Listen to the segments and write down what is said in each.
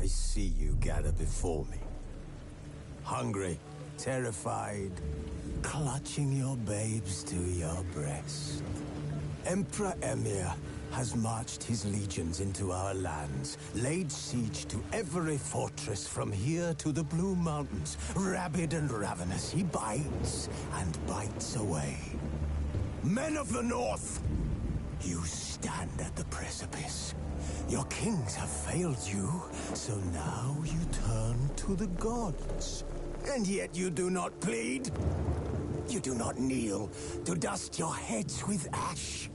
I see you gather before me. Hungry, terrified, clutching your babes to your breast. Emperor Emir has marched his legions into our lands, laid siege to every fortress from here to the Blue Mountains. Rabid and ravenous, he bites and bites away. Men of the North, you stand at the precipice. Your kings have failed you, so now you turn to the gods. And yet you do not plead. You do not kneel to dust your heads with ash.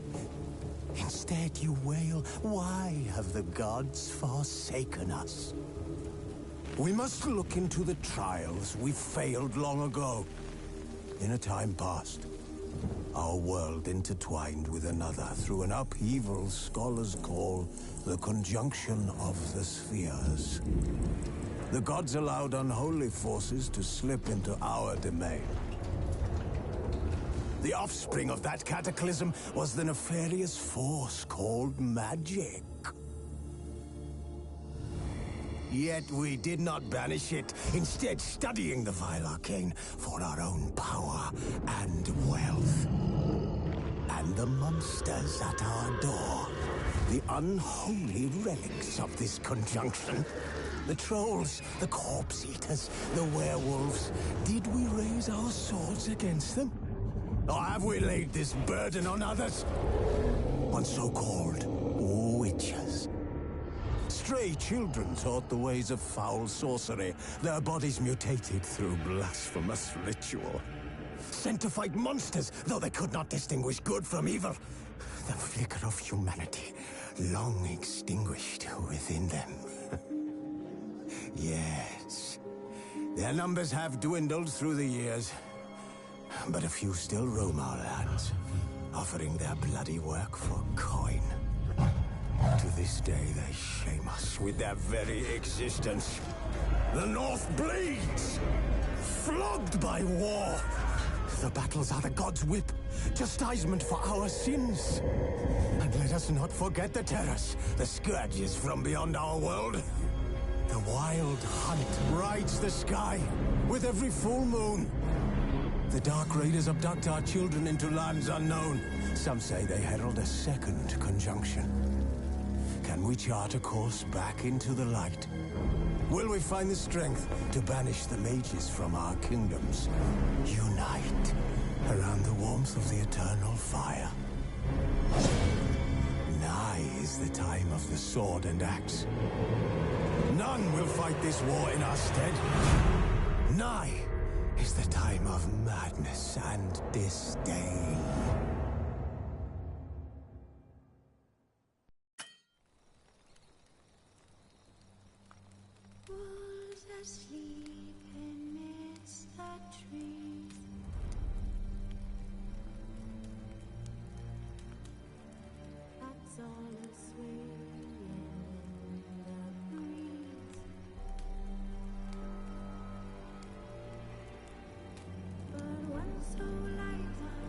Instead you wail, why have the gods forsaken us? We must look into the trials we failed long ago. In a time past, our world intertwined with another through an upheaval scholars call the conjunction of the spheres. The gods allowed unholy forces to slip into our domain. The offspring of that cataclysm was the nefarious force called magic. Yet we did not banish it, instead studying the vile arcane for our own power and wealth. And the monsters at our door, the unholy relics of this conjunction. The trolls, the corpse eaters, the werewolves. Did we raise our swords against them? Or have we laid this burden on others? On so-called witches. Stray children taught the ways of foul sorcery, their bodies mutated through blasphemous ritual. Sent to fight monsters, though they could not distinguish good from evil. The flicker of humanity, long extinguished within them. Yes, their numbers have dwindled through the years. But a few still roam our lands, offering their bloody work for coin. To this day, they shame us with their very existence. The North bleeds, flogged by war. The battles are the gods' whip, chastisement for our sins. And let us not forget the terrors, the scourges from beyond our world. The wild hunt rides the sky with every full moon. The Dark Raiders abduct our children into lands unknown. Some say they herald a second conjunction. Can we chart a course back into the light? Will we find the strength to banish the mages from our kingdoms? Unite around the warmth of the eternal fire. Nigh is the time of the sword and axe. None will fight this war in our stead. Nigh is the time of madness and disdain. Wolves asleep amidst the trees. Bats all a-swaying in the breeze. But one so light on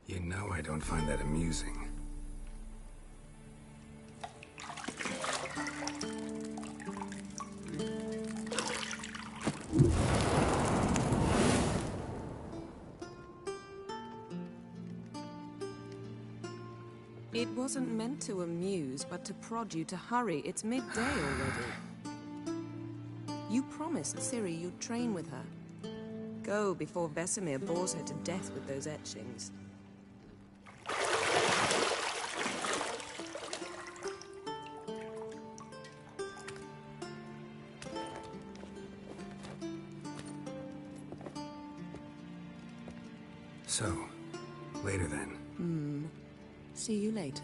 You know I don't find that amusing. It wasn't meant to amuse, but to prod you to hurry. It's midday already. You promised Ciri you'd train with her. Go before Vesemir bores her to death with those etchings. So, later then. See you later.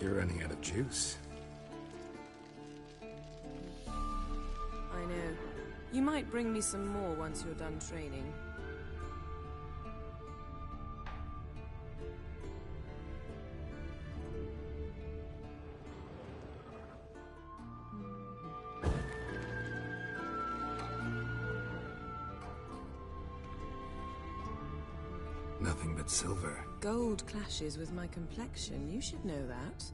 You're running out of juice. I know. You might bring me some more once you're done training. Nothing but silver. Gold clashes with my complexion. You should know that.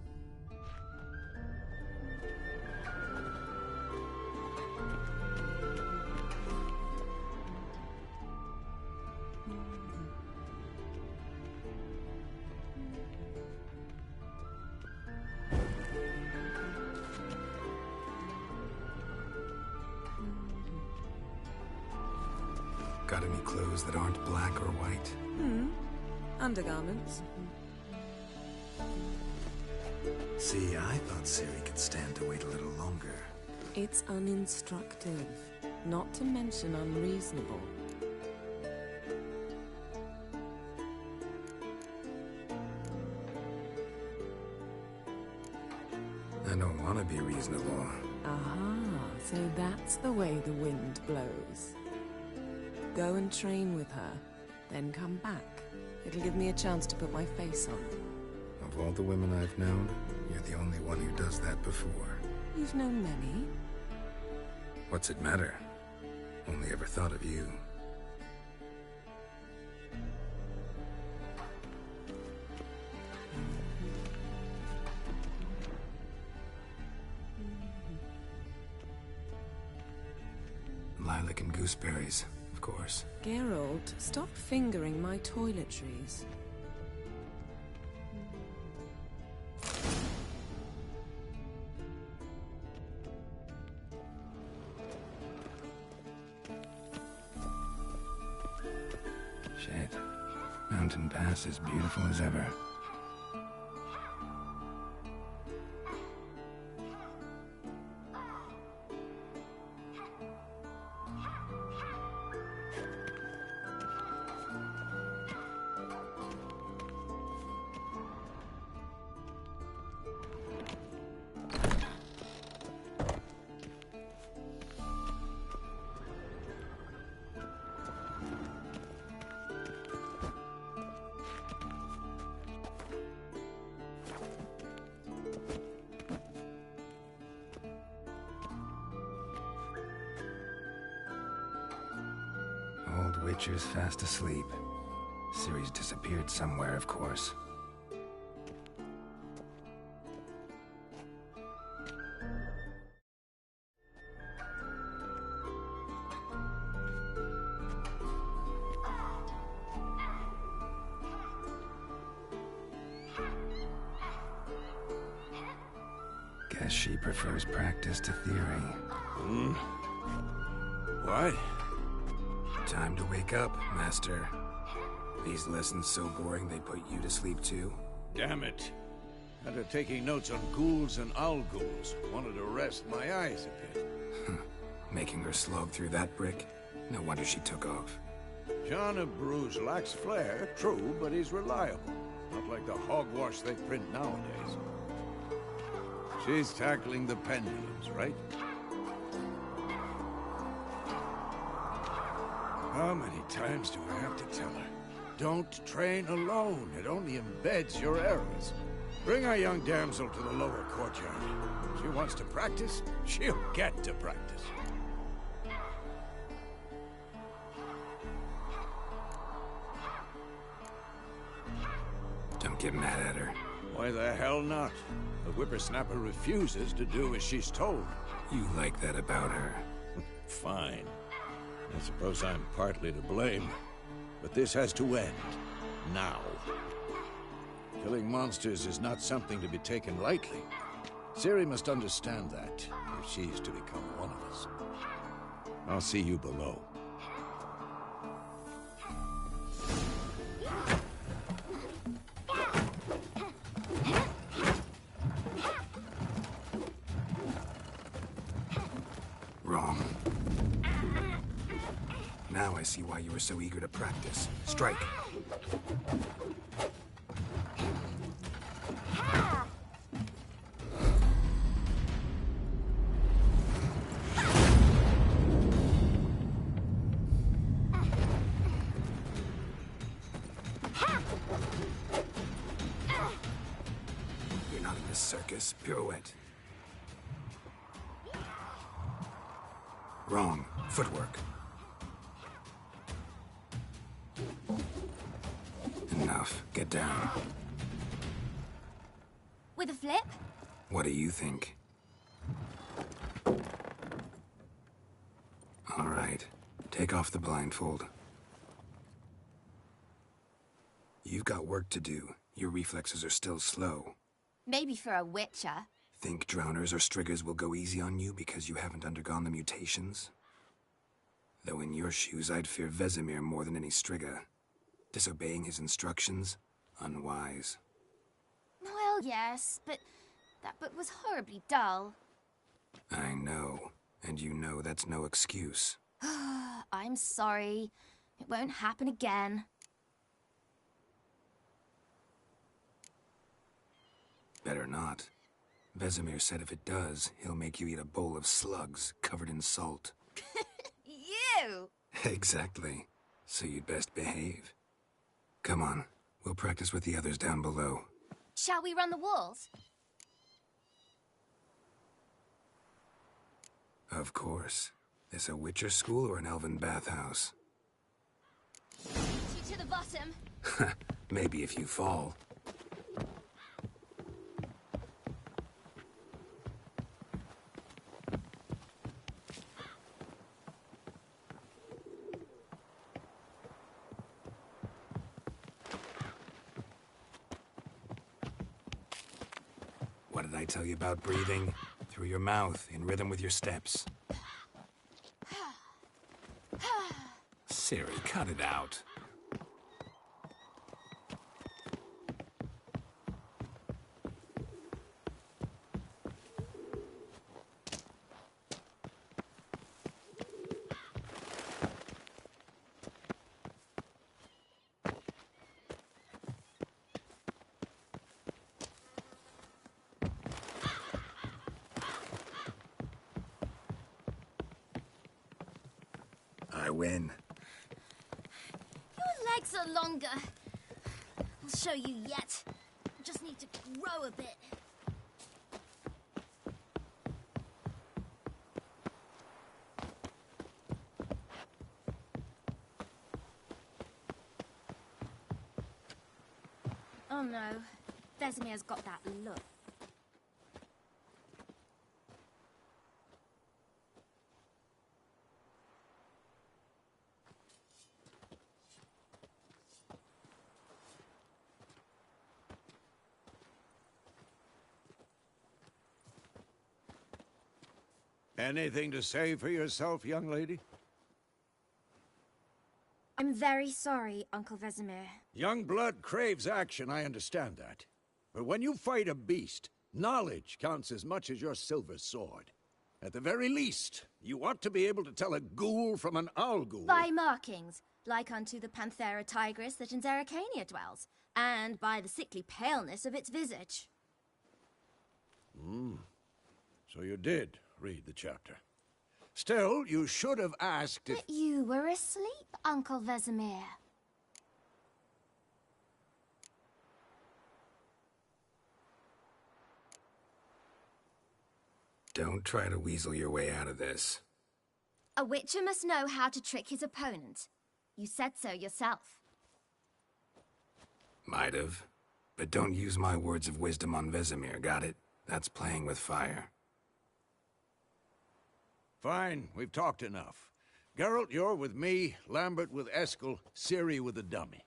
Got any clothes that aren't black or white? Undergarments. See, I thought Ciri could stand to wait a little longer. It's uninstructive, not to mention unreasonable. I don't want to be reasonable. Aha, so that's the way the wind blows. Go and train with her, then come back. It'll give me a chance to put my face on. Of all the women I've known, you're the only one who does that before. You've known many. What's it matter? Only ever thought of you. Lilac and gooseberries, of course. Geralt, stop fingering my toiletries. Shit. Mountain Pass is beautiful as ever. Old Witcher's fast asleep. Ciri's disappeared somewhere, of course. Guess she prefers practice to theory. What? Time to wake up, Master. These lessons so boring they put you to sleep too? Damn it. After taking notes on ghouls and owl-ghouls, wanted to rest my eyes a bit. Making her slog through that brick? No wonder she took off. John of Bruges lacks flair, true, but he's reliable. Not like the hogwash they print nowadays. She's tackling the pendulums, right? How many times do I have to tell her? Don't train alone. It only embeds your errors. Bring our young damsel to the lower courtyard. She wants to practice, she'll get to practice. Don't get mad at her. Why the hell not? The whippersnapper refuses to do as she's told. You like that about her. Fine. I suppose I'm partly to blame. But this has to end. Now. Killing monsters is not something to be taken lightly. Ciri must understand that, if she's to become one of us. I'll see you below. Wrong. Now I see why you were so eager to practice. Strike. You're not in this circus. Pirouette. Wrong. Footwork. Enough. Get down. With a flip? What do you think? All right. Take off the blindfold. You've got work to do. Your reflexes are still slow. Maybe for a witcher. Think drowners or striggers will go easy on you because you haven't undergone the mutations? Though in your shoes, I'd fear Vesemir more than any strigger. Disobeying his instructions? Unwise. Well, yes, but that book was horribly dull. I know. And you know that's no excuse. I'm sorry. It won't happen again. Better not. Vesemir said if it does, he'll make you eat a bowl of slugs covered in salt. You! Exactly. So you'd best behave. Come on. We'll practice with the others down below. Shall we run the walls? Of course. This a Witcher school or an elven bathhouse? Two to the bottom. Maybe if you fall. What did I tell you about breathing? Through your mouth, in rhythm with your steps. Ciri, cut it out. I win. Your legs are longer. I'll show you yet. Just need to grow a bit. Oh no, Vesemir's got that look. Anything to say for yourself, young lady? I'm very sorry, Uncle Vesemir. Young blood craves action, I understand that. But when you fight a beast, knowledge counts as much as your silver sword. At the very least, you ought to be able to tell a ghoul from an owl ghoul. By markings, like unto the Panthera tigris that in Zerrikania dwells, and by the sickly paleness of its visage. So you did read the chapter. Still, you should have asked if... But you were asleep, Uncle Vesemir. Don't try to weasel your way out of this. A witcher must know how to trick his opponent. You said so yourself. Might have. But don't use my words of wisdom on Vesemir, got it? That's playing with fire. Fine, we've talked enough. Geralt, you're with me, Lambert with Eskel, Ciri with the dummy.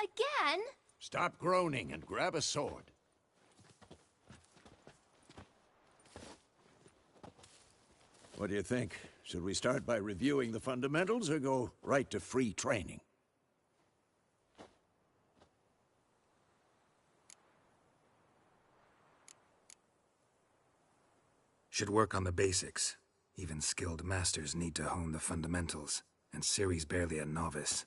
Again? Stop groaning and grab a sword. What do you think? Should we start by reviewing the fundamentals or go right to free training? Should work on the basics. Even skilled masters need to hone the fundamentals, and Ciri's barely a novice.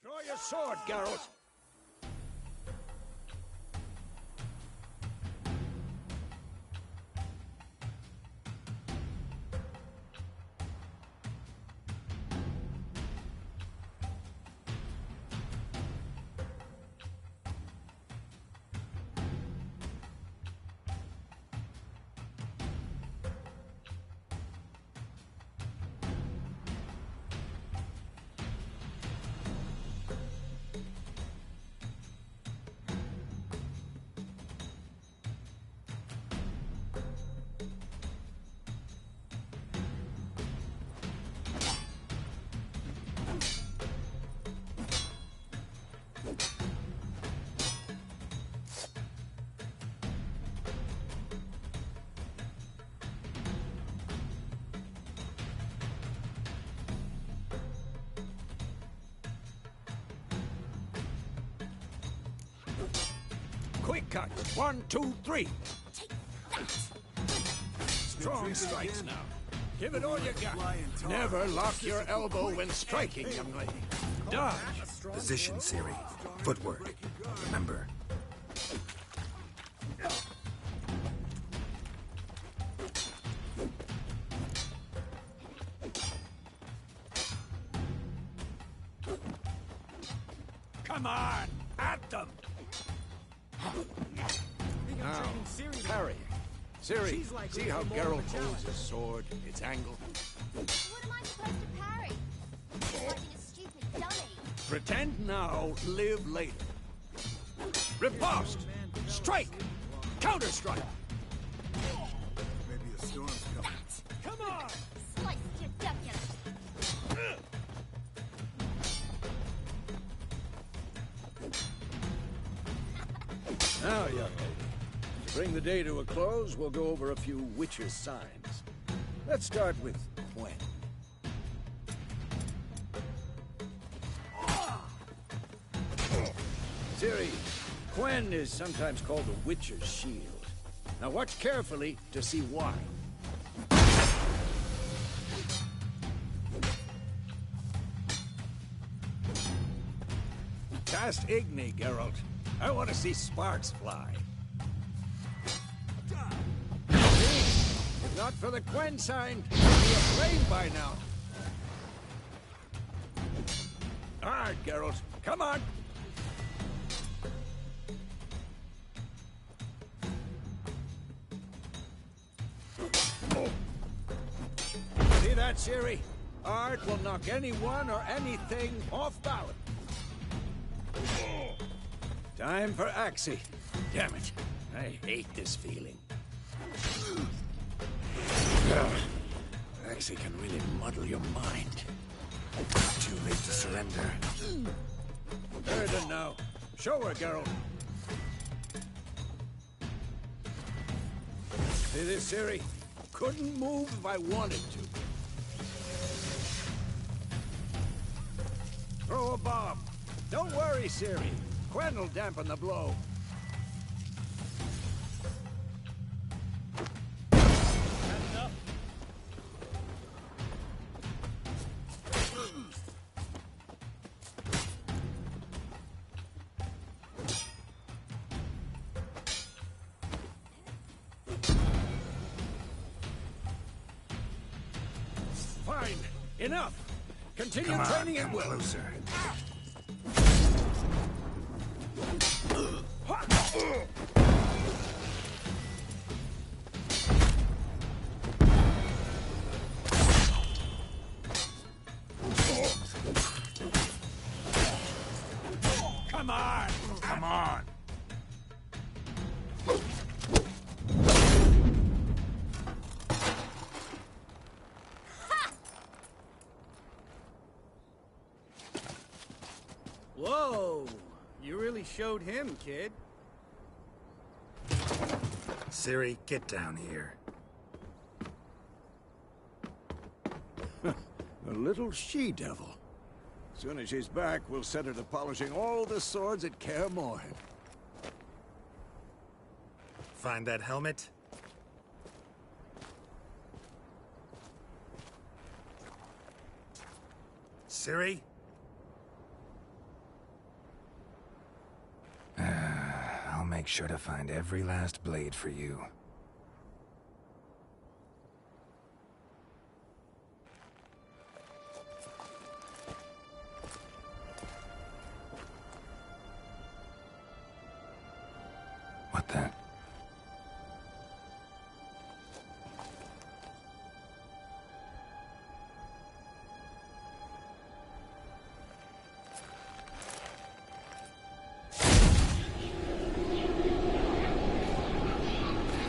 Draw your sword, Geralt! Quick cut. 1, 2, 3. Strong strikes now. Give it all you got. Never lock your elbow when striking, young lady. Dodge. Position, Ciri. Footwork. Remember. Come on! At them! Now, parry. Ciri, see how Geralt holds his sword, its angle? What am I supposed to parry? Fighting a stupid dummy. Pretend now, live later. Riposte! Strike! Counter-strike! Maybe a storm's coming. Come on! Slice your jugular. Now, young lady, to bring the day to a close, we'll go over a few witches' signs. Let's start with Quen. Ciri, Quen is sometimes called the Witcher's Shield. Now watch carefully to see why. Cast Igni, Geralt. I want to see sparks fly. If not for the Quen sign, it'd be a flame by now. All right, Geralt. Come on. that, Ciri? Art will knock anyone or anything off balance. Time for Axii. Damn it. I hate this feeling. Axii can really muddle your mind. Too late to surrender. Erden now. Show her, Geralt. See this, Ciri? Couldn't move if I wanted to. Throw a bomb. Don't worry, Ciri. Quen will dampen the blow. Fine. Enough. Continue Come on, training at come will. closer. Come on! Come on! Whoa! You really showed him, kid. Ciri, get down here. A little she-devil. Soon as she's back, we'll set her to polishing all the swords at Kaer Morhen. Find that helmet? Ciri? I'll make sure to find every last blade for you. What the?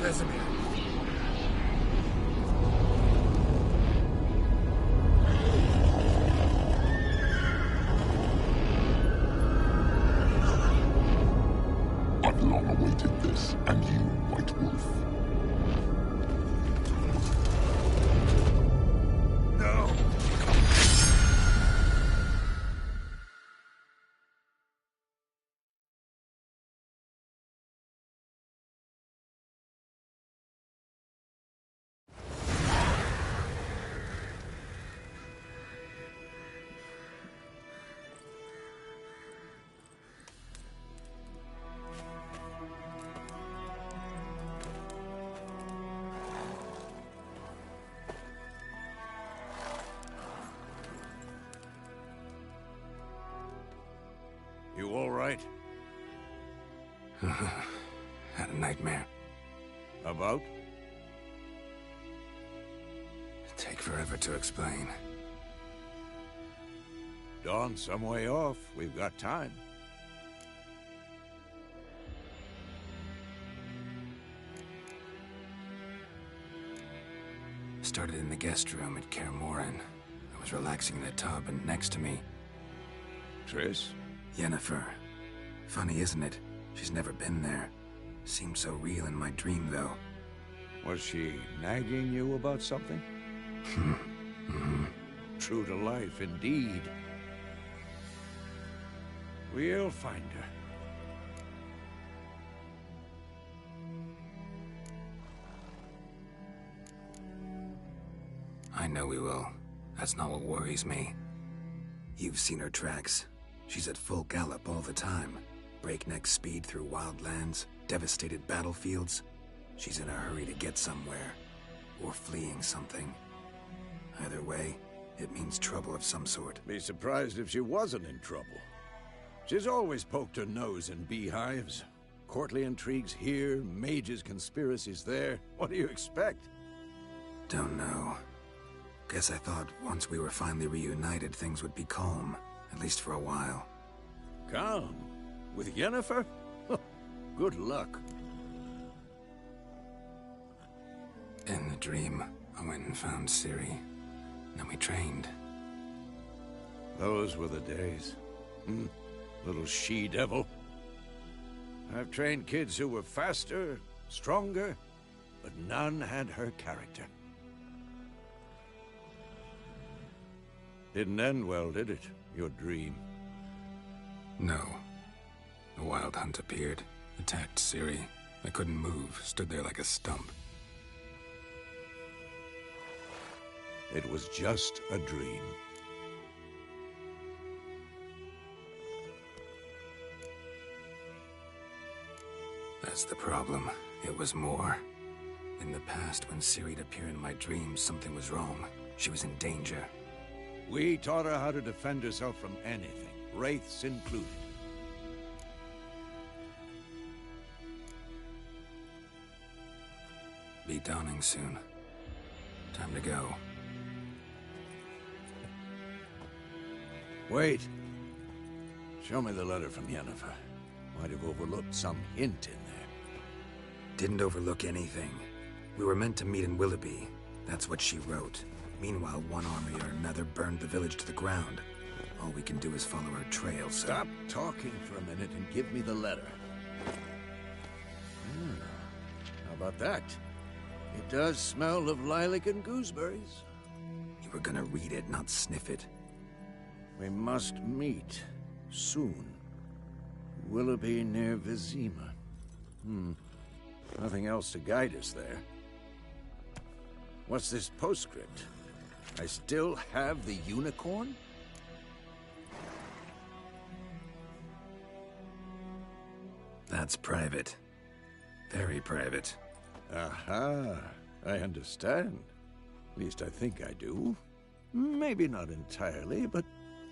Vesemir. I've long awaited this, and you, White Wolf. No! You all right? Had a nightmare. About? Take forever to explain. Dawn's some way off. We've got time. Started in the guest room at Kaer Morhen. I was relaxing in a tub, and next to me, Triss? Yennefer. Funny, isn't it? She's never been there. Seemed so real in my dream, though. Was she nagging you about something? True to life, indeed. We'll find her. I know we will. That's not what worries me. You've seen her tracks. She's at full gallop all the time. Breakneck speed through wild lands, devastated battlefields. She's in a hurry to get somewhere. Or fleeing something. Either way, it means trouble of some sort. Be surprised if she wasn't in trouble. She's always poked her nose in beehives. Courtly intrigues here, mages' conspiracies there. What do you expect? Don't know. Guess I thought once we were finally reunited, things would be calm. At least for a while. Calm? With Yennefer? Good luck. In the dream, I went and found Ciri. Then we trained. Those were the days. Little she-devil. I've trained kids who were faster, stronger, but none had her character. Didn't end well, did it? Your dream? No. A wild hunt appeared, attacked Ciri. I couldn't move, stood there like a stump. It was just a dream. That's the problem. It was more. In the past, when Ciri'd appear in my dreams, something was wrong. She was in danger. We taught her how to defend herself from anything, wraiths included. Be dawning soon. Time to go. Wait. Show me the letter from Yennefer. Might have overlooked some hint in there. Didn't overlook anything. We were meant to meet in Willoughby. That's what she wrote. Meanwhile, one army or another burned the village to the ground. All we can do is follow her trail, so... Stop talking for a minute and give me the letter. How about that? It does smell of lilac and gooseberries. You were gonna read it, not sniff it. We must meet. Soon. Willoughby near Vizima. Nothing else to guide us there. What's this postscript? I still have the unicorn? That's private. Very private. Aha, I understand. At least I think I do. Maybe not entirely, but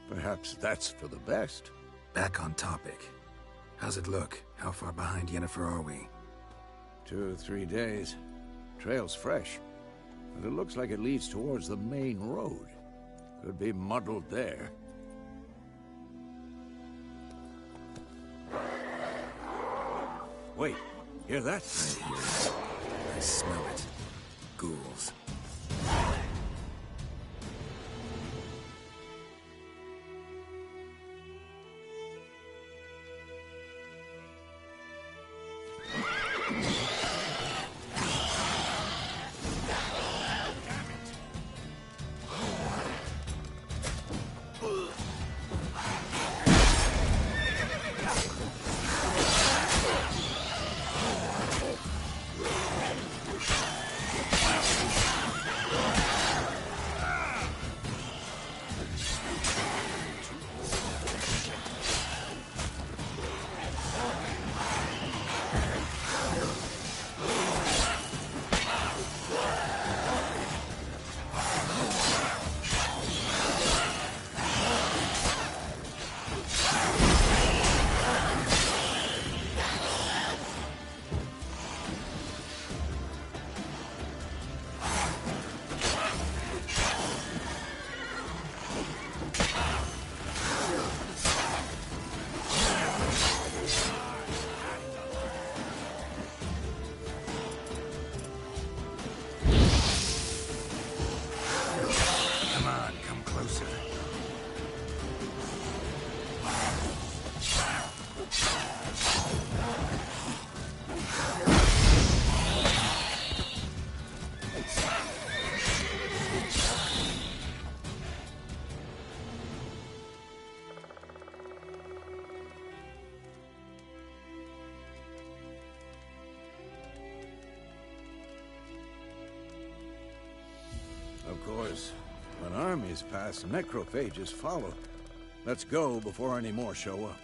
perhaps that's for the best. Back on topic. How's it look? How far behind Yennefer are we? 2 or 3 days. Trail's fresh, but it looks like it leads towards the main road. Could be muddled there. Wait, hear that? I hear it. I smell it. Ghouls. Of course, when armies pass, necrophages follow. Let's go before any more show up.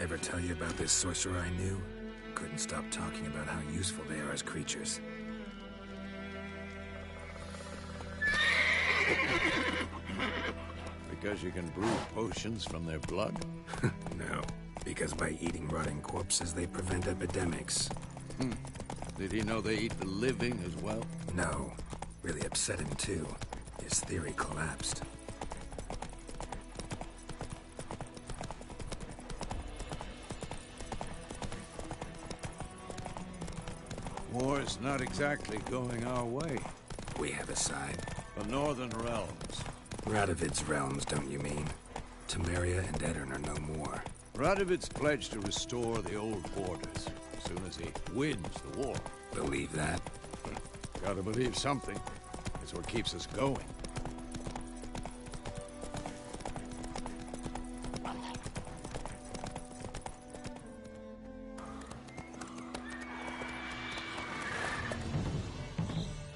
Ever tell you about this sorcerer I knew? Couldn't stop talking about how useful they are as creatures. Because you can brew potions from their blood? No, because by eating rotting corpses, they prevent epidemics. Did he know they eat the living as well? No, really upset him too. His theory collapsed. War's not exactly going our way. We have a side. The Northern Realms. Radovid's realms, don't you mean? Temeria and Edirn are no more. Radovid's pledged to restore the old borders as soon as he wins the war. Believe that? Gotta believe something. It's what keeps us going.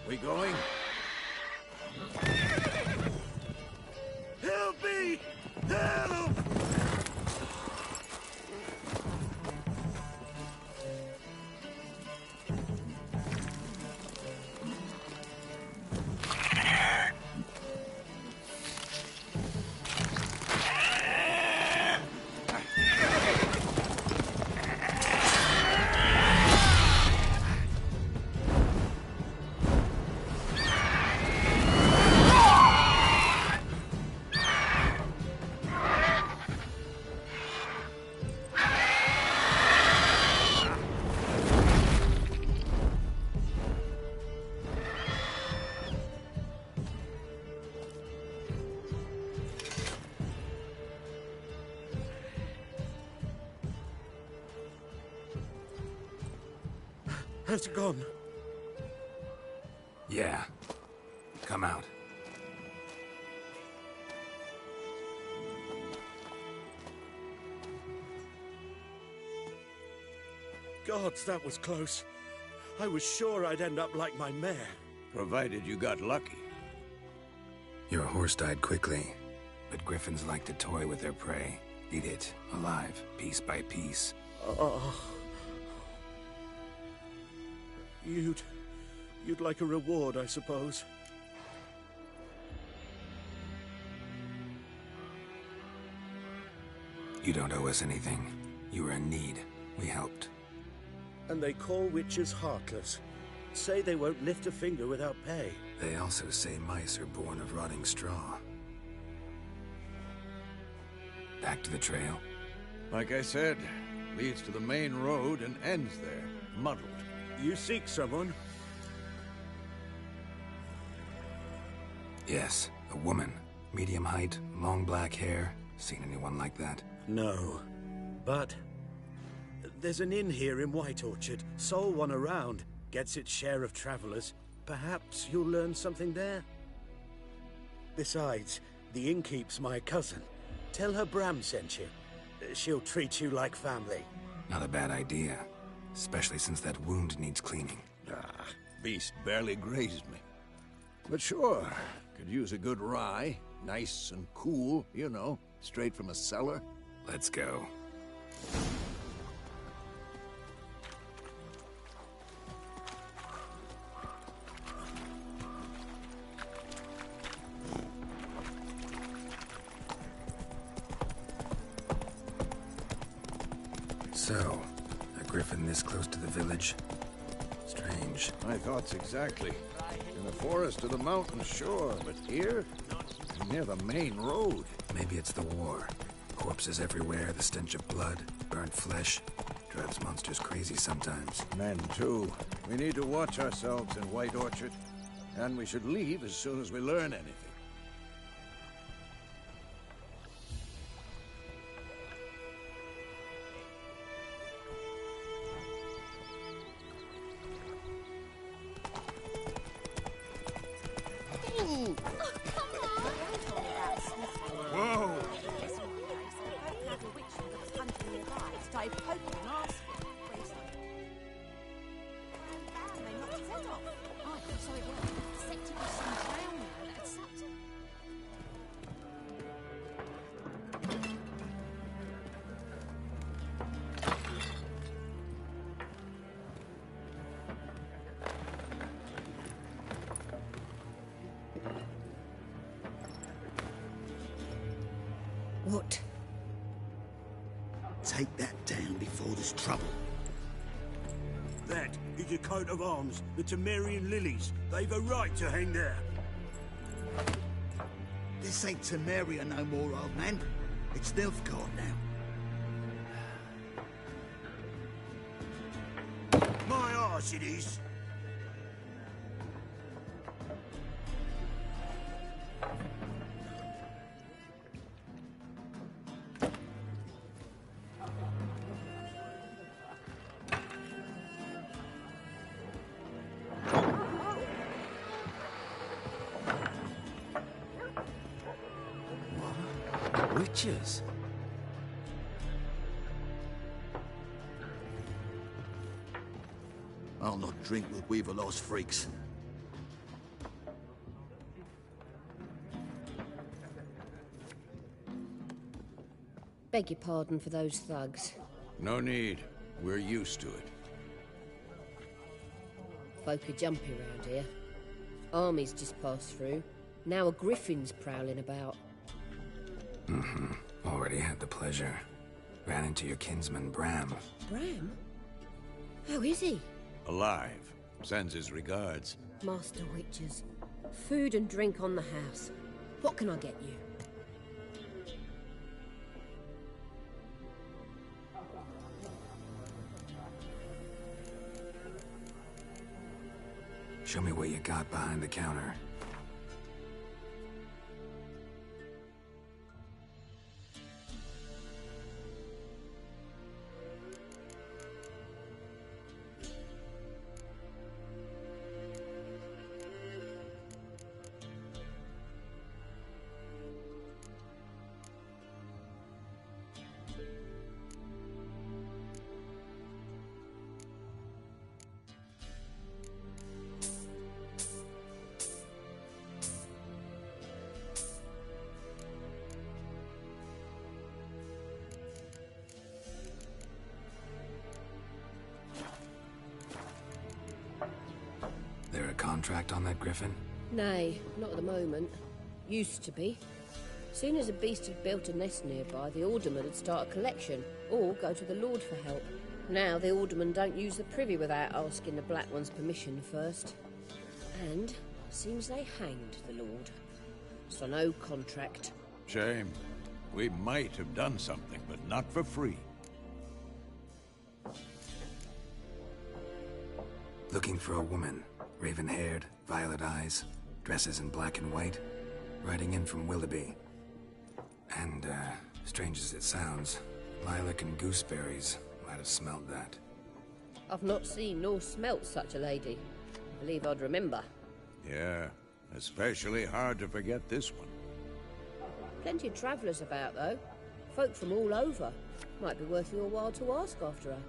We going? Help me! Help! Has it gone? Yeah. Come out. Gods, that was close. I was sure I'd end up like my mare. Provided you got lucky. Your horse died quickly, but griffins like to toy with their prey. Eat it, alive, piece by piece. Oh. You'd like a reward, I suppose. You don't owe us anything. You were in need. We helped. And they call witches heartless. Say they won't lift a finger without pay. They also say mice are born of rotting straw. Back to the trail? Like I said, leads to the main road and ends there, muddled. You seek someone? Yes, a woman. Medium height, long black hair. Seen anyone like that? No. But there's an inn here in White Orchard. Sole one around. Gets its share of travelers. Perhaps you'll learn something there? Besides, the innkeep's my cousin. Tell her Bram sent you. She'll treat you like family. Not a bad idea. Especially since that wound needs cleaning. Beast barely grazed me. But sure, could use a good rye. Nice and cool, you know, straight from a cellar. Let's go. So, a griffin this close to the village? Strange. My thoughts exactly. In the forest or the mountain, sure, but here? Near the main road. Maybe it's the war. Corpses everywhere, the stench of blood, burnt flesh. Drives monsters crazy sometimes. Men, too. We need to watch ourselves in White Orchard. And we should leave as soon as we learn anything. foot. Take that down before there's trouble. That is a coat of arms, the Temerian lilies. They've a right to hang there. This ain't Temeria no more, old man. It's Nilfgaard now. My arse it is. Witches? I'll not drink with Weaverlost freaks. Beg your pardon for those thugs. No need. We're used to it. Folk are jumpy round here. Armies just passed through. Now a griffin's prowling about. Already had the pleasure. Ran into your kinsman, Bram. Bram? How is he? Alive. Sends his regards. Master Witches. Food and drink on the house. What can I get you? Show me what you got behind the counter. There a contract on that griffin? Nay, not at the moment. Used to be. Soon as a beast had built a nest nearby, the alderman would start a collection, or go to the Lord for help. Now the aldermen don't use the privy without asking the Black One's permission first. And seems they hanged the Lord. So no contract. Shame. We might have done something, but not for free. Looking for a woman. Raven-haired, violet eyes, dresses in black and white. Riding in from Willoughby. And, strange as it sounds, lilac and gooseberries might have smelled that. I've not seen nor smelt such a lady. I believe I'd remember. Yeah, especially hard to forget this one. Plenty of travellers about, though. Folk from all over. Might be worth your while to ask after her.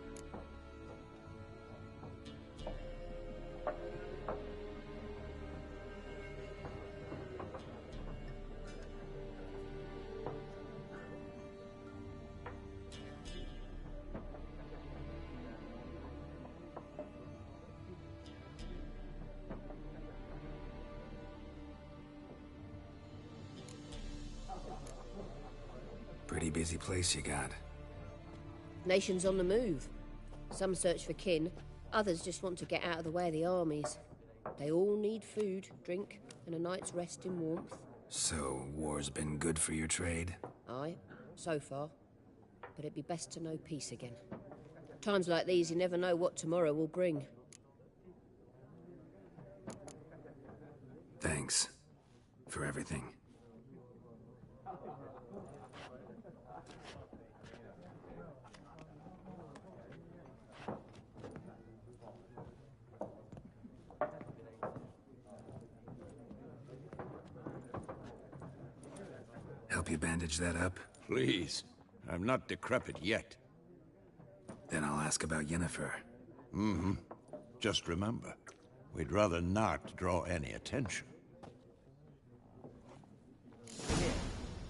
Pretty busy place you got. Nations on the move. Some search for kin, others just want to get out of the way of the armies. They all need food, drink, and a night's rest in warmth. So, war's been good for your trade? Aye, so far. But it'd be best to know peace again. Times like these, you never know what tomorrow will bring. Thanks. For everything. Help you bandage that up? Please. I'm not decrepit yet. Then I'll ask about Yennefer. Mm-hmm. Just remember, we'd rather not draw any attention. Here,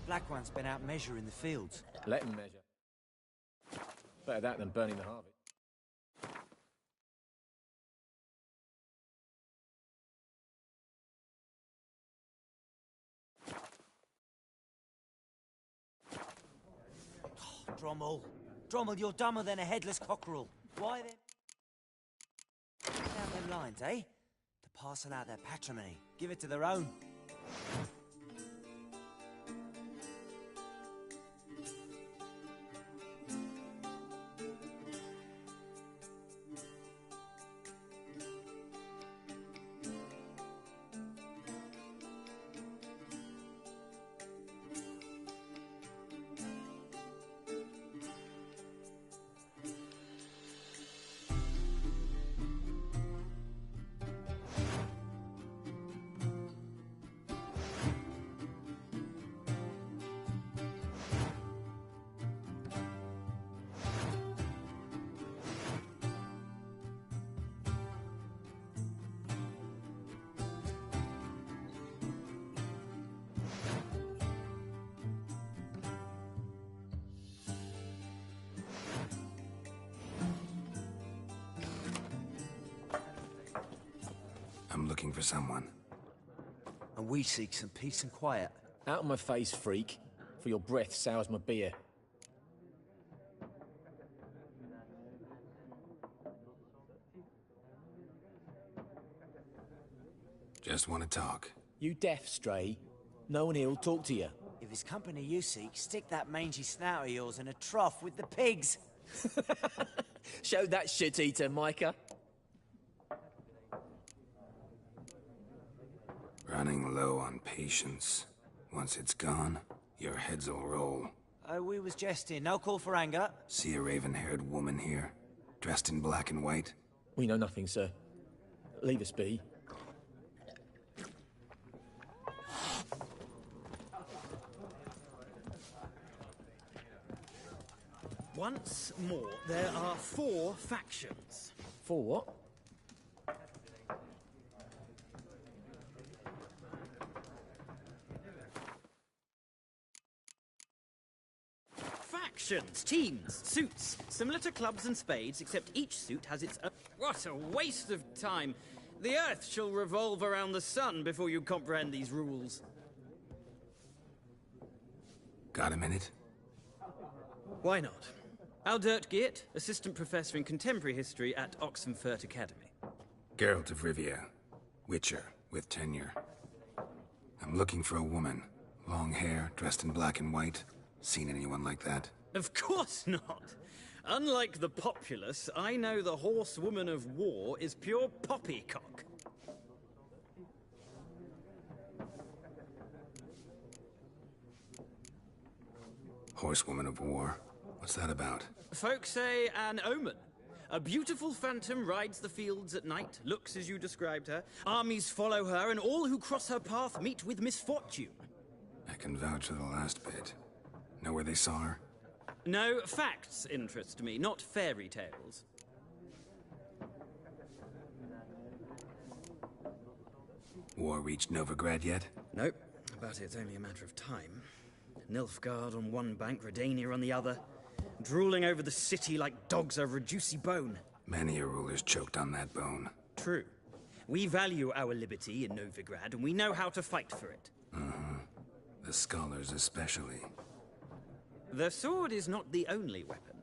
Black One's been out measuring the fields. Let him measure. Better that than burning the harvest. Drommel. Drommel, you're dumber than a headless cockerel. Why then? Out them lines, eh? To parcel out their patrimony. Give it to their own. I'm looking for someone. And we seek some peace and quiet. Out of my face, freak. For your breath sours my beer. Just want to talk. You deaf, Stray? No one here will talk to you. If it's company you seek, stick that mangy snout of yours in a trough with the pigs. Show that shit-eater, Micah. Running low on patience. Once it's gone, your heads will roll. Oh, we was jesting. No call for anger. See a raven-haired woman here, dressed in black and white? We know nothing, sir. Leave us be. Once more, there are 4 factions. 4 what? Factions, teams, suits, similar to clubs and spades, except each suit has its... What a waste of time! The Earth shall revolve around the sun before you comprehend these rules. Got a minute? Why not? Aldert Geert, Assistant Professor in Contemporary History at Oxenfurt Academy. Geralt of Rivia. Witcher, with tenure. I'm looking for a woman. Long hair, dressed in black and white. Seen anyone like that? Of course not! Unlike the populace, I know the horsewoman of war is pure poppycock. Horsewoman of war? What's that about? Folk say an omen. A beautiful phantom rides the fields at night, looks as you described her. Armies follow her, and all who cross her path meet with misfortune. I can vouch for the last bit. Know where they saw her? No, facts interest me, not fairy tales. War reached Novigrad yet? Nope, but it's only a matter of time. Nilfgaard on one bank, Redania on the other, drooling over the city like dogs over a juicy bone. Many a ruler's choked on that bone. True. We value our liberty in Novigrad, and we know how to fight for it. The scholars especially. The sword is not the only weapon.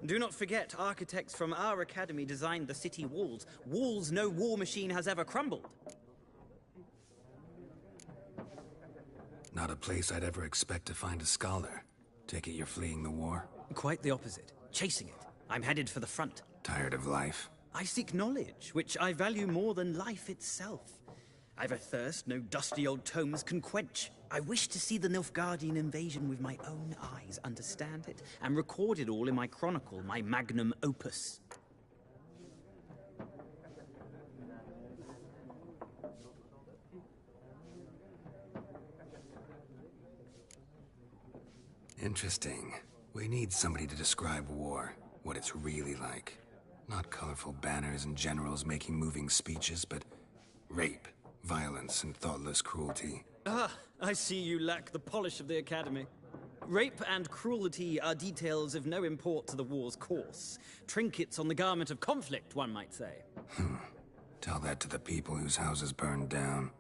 Do not forget, architects from our academy designed the city walls. Walls no war machine has ever crumbled. Not a place I'd ever expect to find a scholar. Take it you're fleeing the war? Quite the opposite. Chasing it. I'm headed for the front. Tired of life? I seek knowledge, which I value more than life itself. I've a thirst no dusty old tomes can quench. I wish to see the Nilfgaardian invasion with my own eyes, understand it, and record it all in my chronicle, my magnum opus. Interesting. We need somebody to describe war, what it's really like. Not colorful banners and generals making moving speeches, but rape, violence, and thoughtless cruelty. Ah, I see you lack the polish of the Academy. Rape and cruelty are details of no import to the war's course. Trinkets on the garment of conflict, one might say. Tell that to the people whose houses burned down.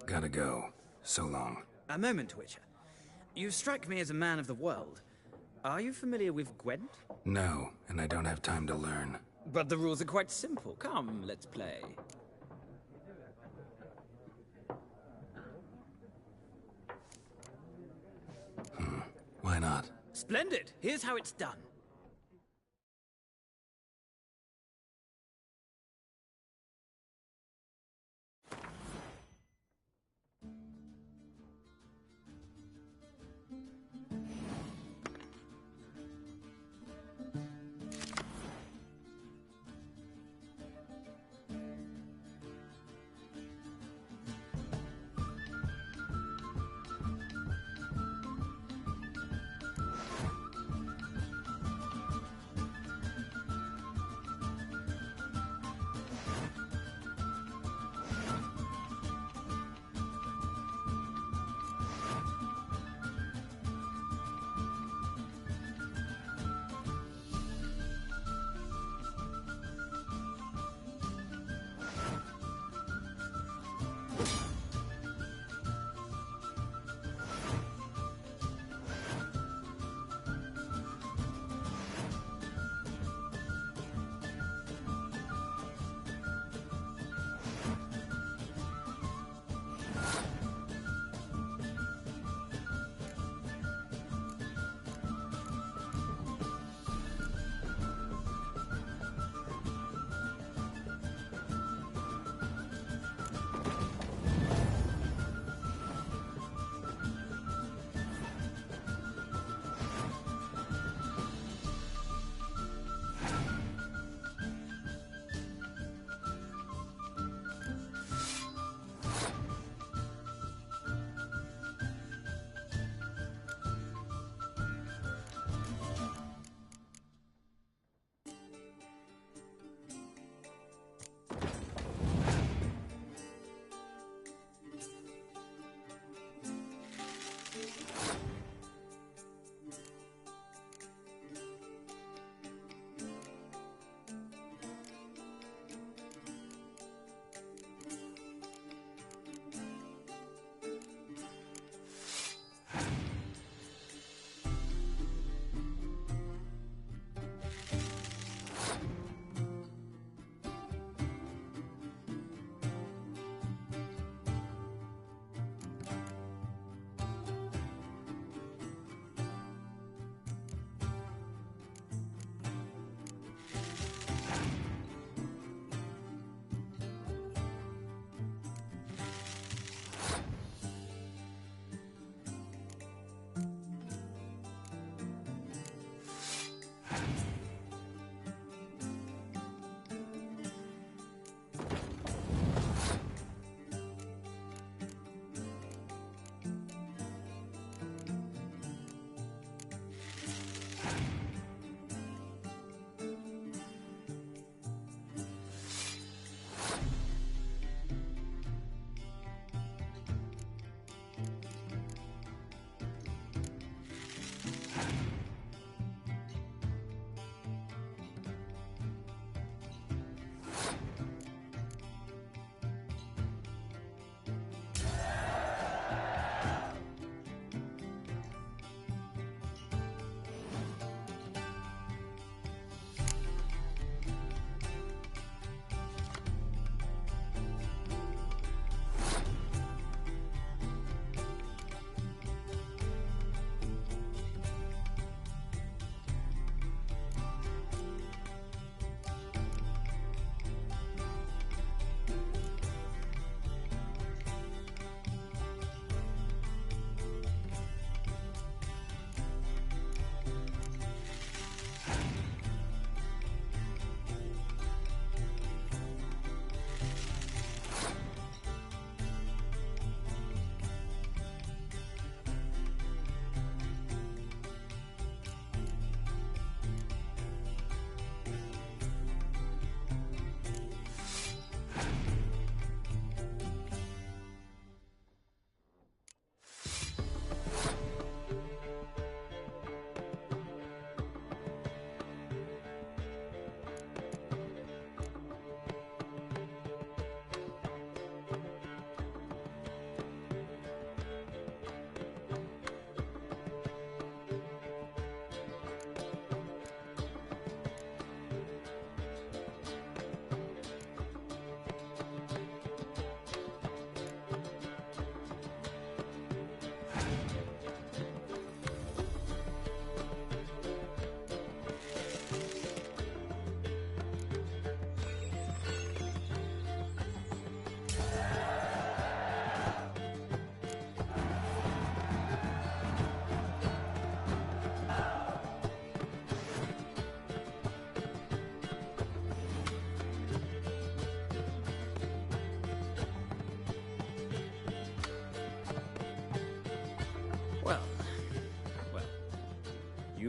Gotta go. So long. A moment, Witcher. You strike me as a man of the world. Are you familiar with Gwent? No, and I don't have time to learn. But the rules are quite simple. Come, let's play. Why not? Splendid! Here's how it's done.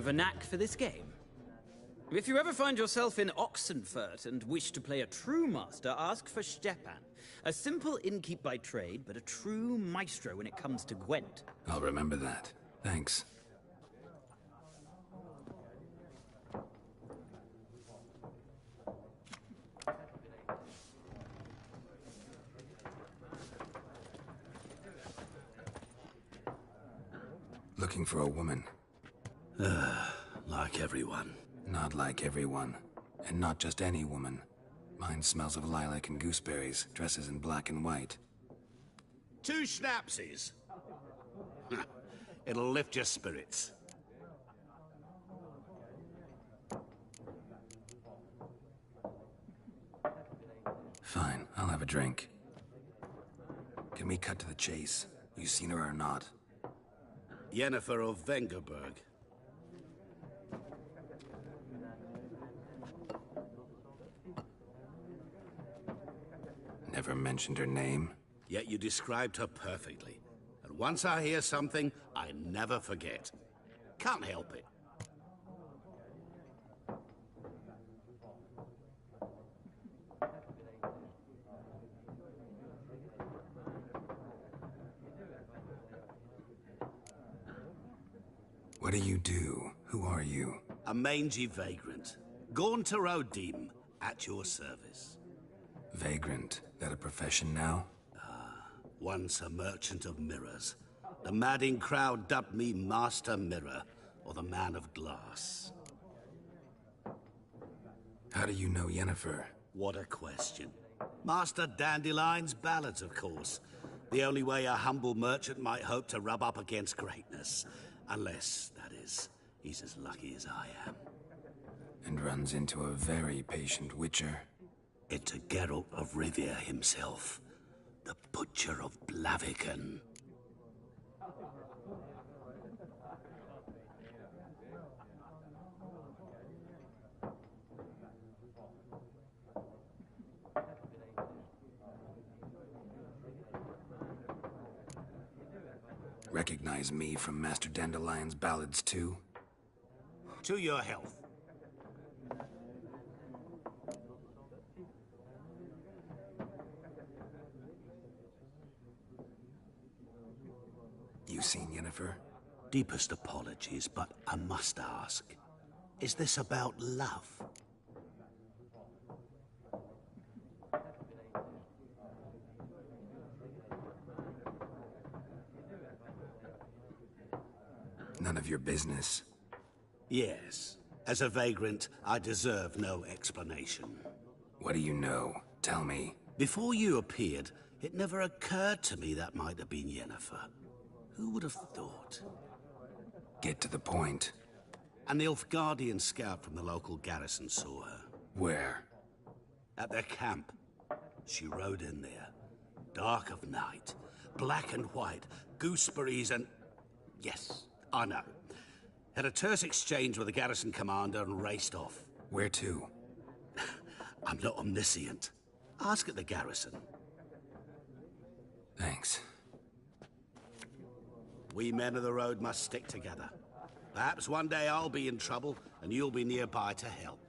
of a knack for this game. If you ever find yourself in Oxenfurt and wish to play a true master, ask for Stepan. A simple innkeep by trade, but a true maestro when it comes to Gwent. I'll remember that. Thanks. Looking for a woman. Like everyone. Not like everyone. And not just any woman. Mine smells of lilac and gooseberries, dresses in black and white. 2 schnapsies. It'll lift your spirits. Fine, I'll have a drink. Can we cut to the chase? You seen her or not? Yennefer of Vengerberg. Never mentioned her name? Yet you described her perfectly. And once I hear something, I never forget. Can't help it. What do you do? Who are you? A mangy vagrant. Gaunter O'Dim, at your service. Vagrant? That a profession now? Once a merchant of mirrors. The madding crowd dubbed me Master Mirror, or the Man of Glass. How do you know Yennefer? What a question. Master Dandelion's ballads, of course. The only way a humble merchant might hope to rub up against greatness. Unless, that is, he's as lucky as I am. And runs into a very patient witcher. Into Geralt of Rivia himself. The Butcher of Blaviken. Recognize me from Master Dandelion's ballads, too? To your health. You seen Yennefer? Deepest apologies, but I must ask. Is this about love? None of your business. Yes. As a vagrant, I deserve no explanation. What do you know? Tell me. Before you appeared, it never occurred to me that might have been Yennefer. Who would have thought? Get to the point. A Nilfgaardian scout from the local garrison saw her. Where? At their camp. She rode in there. Dark of night. Black and white. Gooseberries and... Yes, I know. Had a terse exchange with the garrison commander and raced off. Where to? I'm not omniscient. Ask at the garrison. Thanks. We men of the road must stick together. Perhaps one day I'll be in trouble, and you'll be nearby to help.